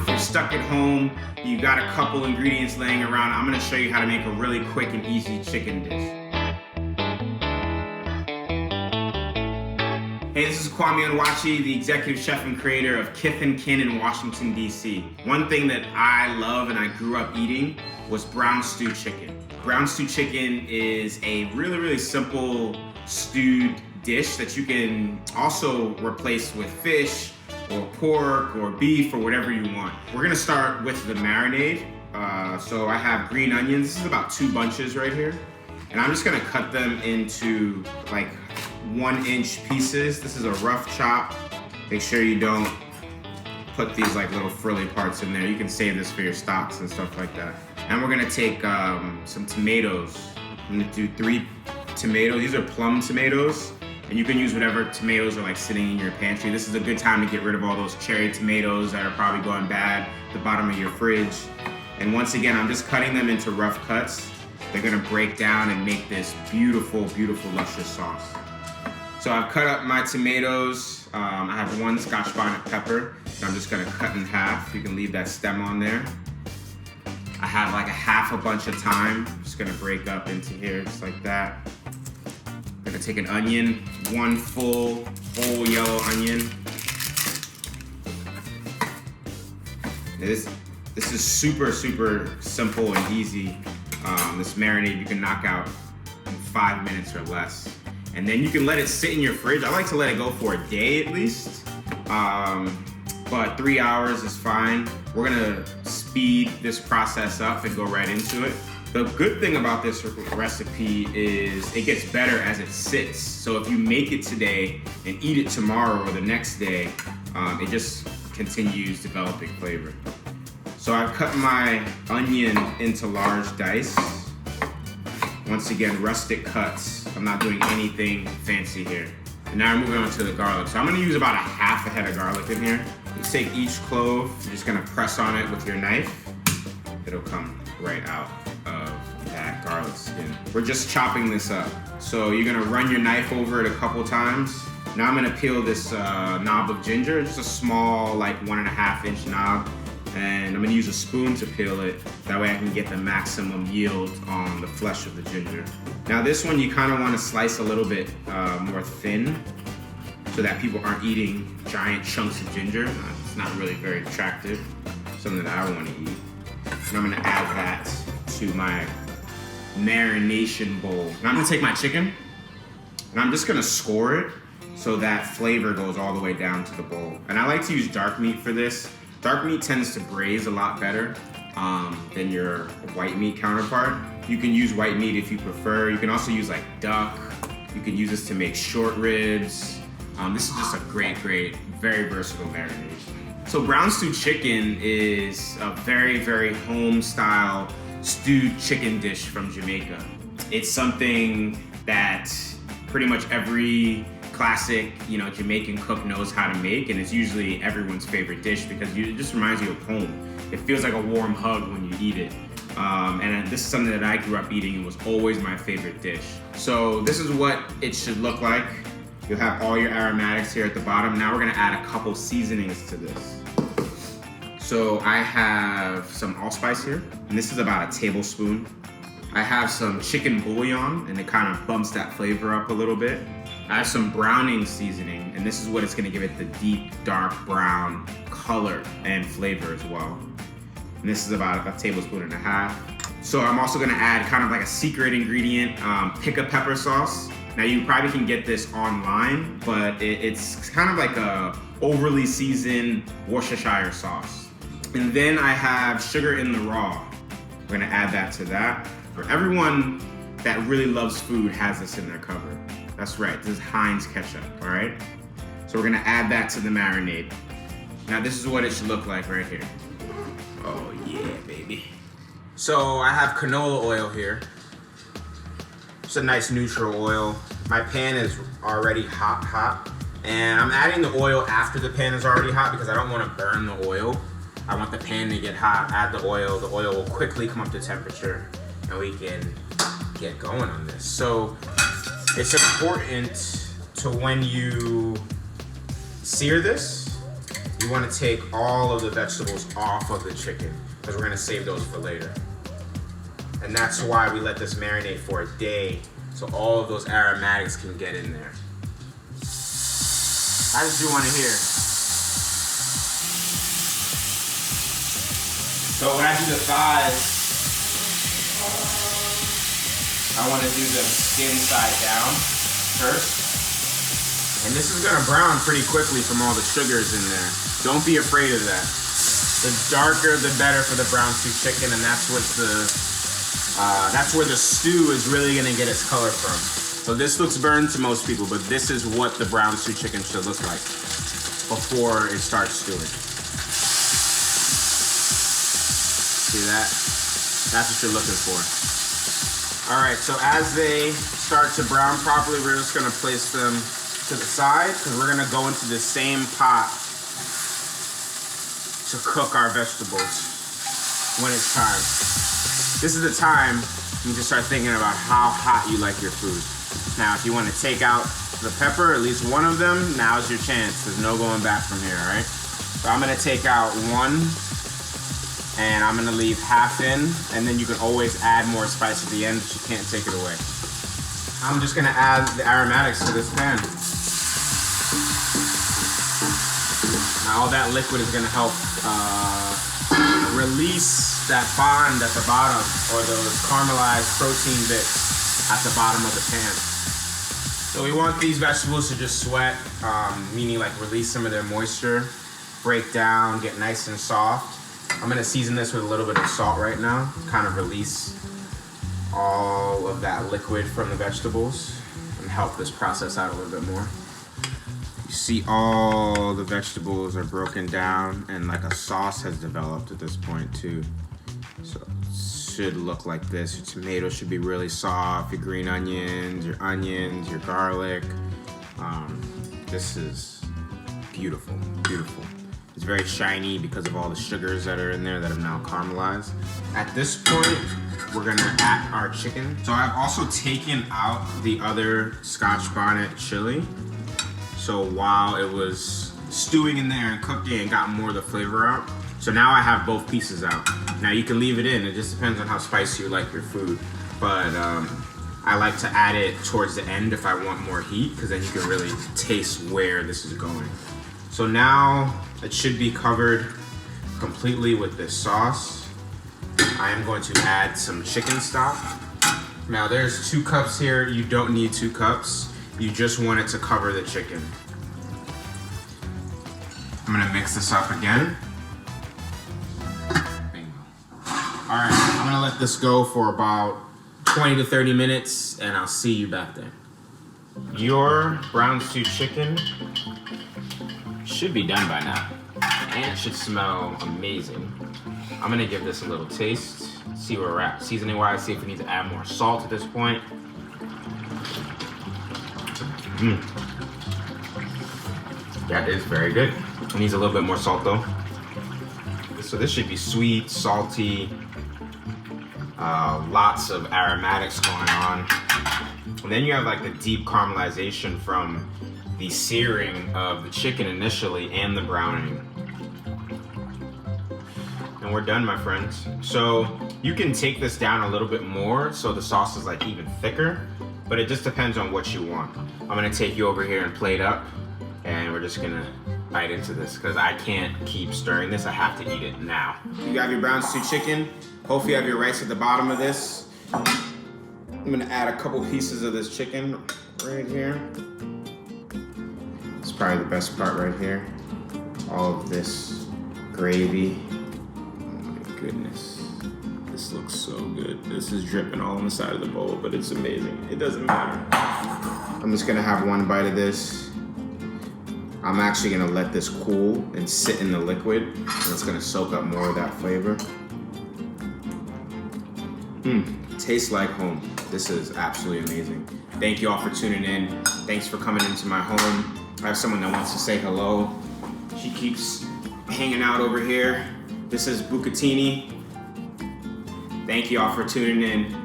If you're stuck at home, you got a couple ingredients laying around, I'm gonna show you how to make a really quick and easy chicken dish. Hey, this is Kwame Onwuachi, the executive chef and creator of Kith and Kin in Washington, D.C. One thing that I love and I grew up eating was brown stew chicken. Brown stew chicken is a really, really simple stewed dish that you can also replace with fish or pork or beef or whatever you want. We're gonna start with the marinade. So I have green onions. This is about 2 bunches right here. And I'm just gonna cut them into like 1-inch pieces. This is a rough chop. Make sure you don't put these like little frilly parts in there. You can save this for your stocks and stuff like that. And we're gonna take some tomatoes. I'm gonna do 3 tomatoes. These are plum tomatoes. And you can use whatever tomatoes are like sitting in your pantry. This is a good time to get rid of all those cherry tomatoes that are probably going bad at the bottom of your fridge. And once again, I'm just cutting them into rough cuts. They're gonna break down and make this beautiful, beautiful, luscious sauce. So I've cut up my tomatoes. I have 1 scotch bonnet pepper that I'm just gonna cut in half. You can leave that stem on there. I have like a bunch of thyme. I'm just gonna break up into here just like that. I'm gonna take an onion, 1 full whole yellow onion. This is super, super simple and easy. This marinade you can knock out in 5 minutes or less. And then you can let it sit in your fridge. I like to let it go for a day at least. But 3 hours is fine. We're gonna speed this process up and go right into it. The good thing about this recipe is it gets better as it sits. So if you make it today and eat it tomorrow or the next day, it just continues developing flavor. So I've cut my onion into large dice. Once again, rustic cuts. I'm not doing anything fancy here. And now we're moving on to the garlic. So I'm gonna use about a half a head of garlic in here. You take each clove, you're just gonna press on it with your knife. It'll come right out of that garlic skin. We're just chopping this up. So you're gonna run your knife over it a couple times. Now I'm gonna peel this knob of ginger, just a small, like 1.5-inch knob. And I'm gonna use a spoon to peel it. That way I can get the maximum yield on the flesh of the ginger. Now this one you kind of want to slice a little bit more thin so that people aren't eating giant chunks of ginger. It's not really very attractive, something that I want to eat. And I'm gonna add that to my marination bowl. Now I'm gonna take my chicken and I'm just gonna score it so that flavor goes all the way down to the bowl. And I like to use dark meat for this. Dark meat tends to braise a lot better than your white meat counterpart. You can use white meat if you prefer. You can also use like duck. You can use this to make short ribs. This is just a great, great, very versatile marinade. So brown stew chicken is a very, very home-style stewed chicken dish from Jamaica. It's something that pretty much every classic, Jamaican cook knows how to make, and it's usually everyone's favorite dish because it just reminds you of home. It feels like a warm hug when you eat it. And this is something that I grew up eating and was always my favorite dish. So this is what it should look like. You'll have all your aromatics here at the bottom. Now we're gonna add a couple seasonings to this. So I have some allspice here, and this is about a tablespoon. I have some chicken bouillon, and it kind of bumps that flavor up a little bit. I have some browning seasoning, and this is what it's gonna give it the deep, dark brown color and flavor as well. And this is about a tablespoon and a half. So I'm also gonna add kind of like a secret ingredient, pica pepper sauce. Now you probably can get this online, but it's kind of like a overly seasoned Worcestershire sauce. And then I have sugar in the raw. We're gonna add that to that. For everyone that really loves food has this in their cupboard. That's right, this is Heinz ketchup, all right? So we're gonna add that to the marinade. Now this is what it should look like right here. Oh yeah, baby. So I have canola oil here. It's a nice neutral oil. My pan is already hot. And I'm adding the oil after the pan is already hot because I don't wanna burn the oil. I want the pan to get hot, add the oil will quickly come up to temperature and we can get going on this. So it's important to, when you sear this, you want to take all of the vegetables off of the chicken because we're going to save those for later. And that's why we let this marinate for a day so all of those aromatics can get in there. How did you want to hear? So when I do the thighs, I want to do the skin side down first. And this is gonna brown pretty quickly from all the sugars in there. Don't be afraid of that. The darker, the better for the brown stew chicken, and that's where the stew is really gonna get its color from. So this looks burned to most people, but this is what the brown stew chicken should look like before it starts stewing. See that? That's what you're looking for. All right, so as they start to brown properly, we're just gonna place them to the side because we're gonna go into the same pot to cook our vegetables when it's time. This is the time you can start thinking about how hot you like your food. Now, if you want to take out the pepper, at least one of them, now's your chance. There's no going back from here, all right? So I'm gonna take out one, and I'm gonna leave half in, and then you can always add more spice at the end, but you can't take it away. I'm just gonna add the aromatics to this pan. Now all that liquid is gonna help release that bond at the bottom, or those caramelized protein bits at the bottom of the pan. So we want these vegetables to just sweat, meaning like release some of their moisture, break down, get nice and soft. I'm gonna season this with a little bit of salt right now, kind of release all of that liquid from the vegetables and help this process out a little bit more. You see all the vegetables are broken down and like a sauce has developed at this point too. So it should look like this. Your tomatoes should be really soft, your green onions, your garlic. This is beautiful, beautiful. It's very shiny because of all the sugars that are in there that have now caramelized. At this point, we're gonna add our chicken. So I've also taken out the other scotch bonnet chili. So while it was stewing in there and cooking, it got more of the flavor out. So now I have both pieces out. Now you can leave it in. It just depends on how spicy you like your food. But I like to add it towards the end if I want more heat, because then you can really taste where this is going. So now it should be covered completely with this sauce. I am going to add some chicken stock. Now there's 2 cups here. You don't need 2 cups. You just want it to cover the chicken. I'm gonna mix this up again. Bingo. All right, I'm gonna let this go for about 20 to 30 minutes and I'll see you back there. Your brown stew chicken should be done by now. And it should smell amazing. I'm gonna give this a little taste, see where we're at. Seasoning wise, see if we need to add more salt at this point. That is very good. It needs a little bit more salt though. So this should be sweet, salty, lots of aromatics going on. And then you have like the deep caramelization from the searing of the chicken initially and the browning. And we're done, my friends. So you can take this down a little bit more so the sauce is like even thicker, but it just depends on what you want. I'm gonna take you over here and plate up, and we're just gonna bite into this because I can't keep stirring this. I have to eat it now. You have your brown stew chicken. Hopefully you have your rice at the bottom of this. I'm gonna add a couple pieces of this chicken right here. It's probably the best part right here. All of this gravy. Oh my goodness. This looks so good. This is dripping all on the side of the bowl, but it's amazing. It doesn't matter. I'm just gonna have one bite of this. I'm actually gonna let this cool and sit in the liquid, and it's gonna soak up more of that flavor. Tastes like home. This is absolutely amazing. Thank you all for tuning in. Thanks for coming into my home. I have someone that wants to say hello. She keeps hanging out over here. This is Bucatini. Thank you all for tuning in.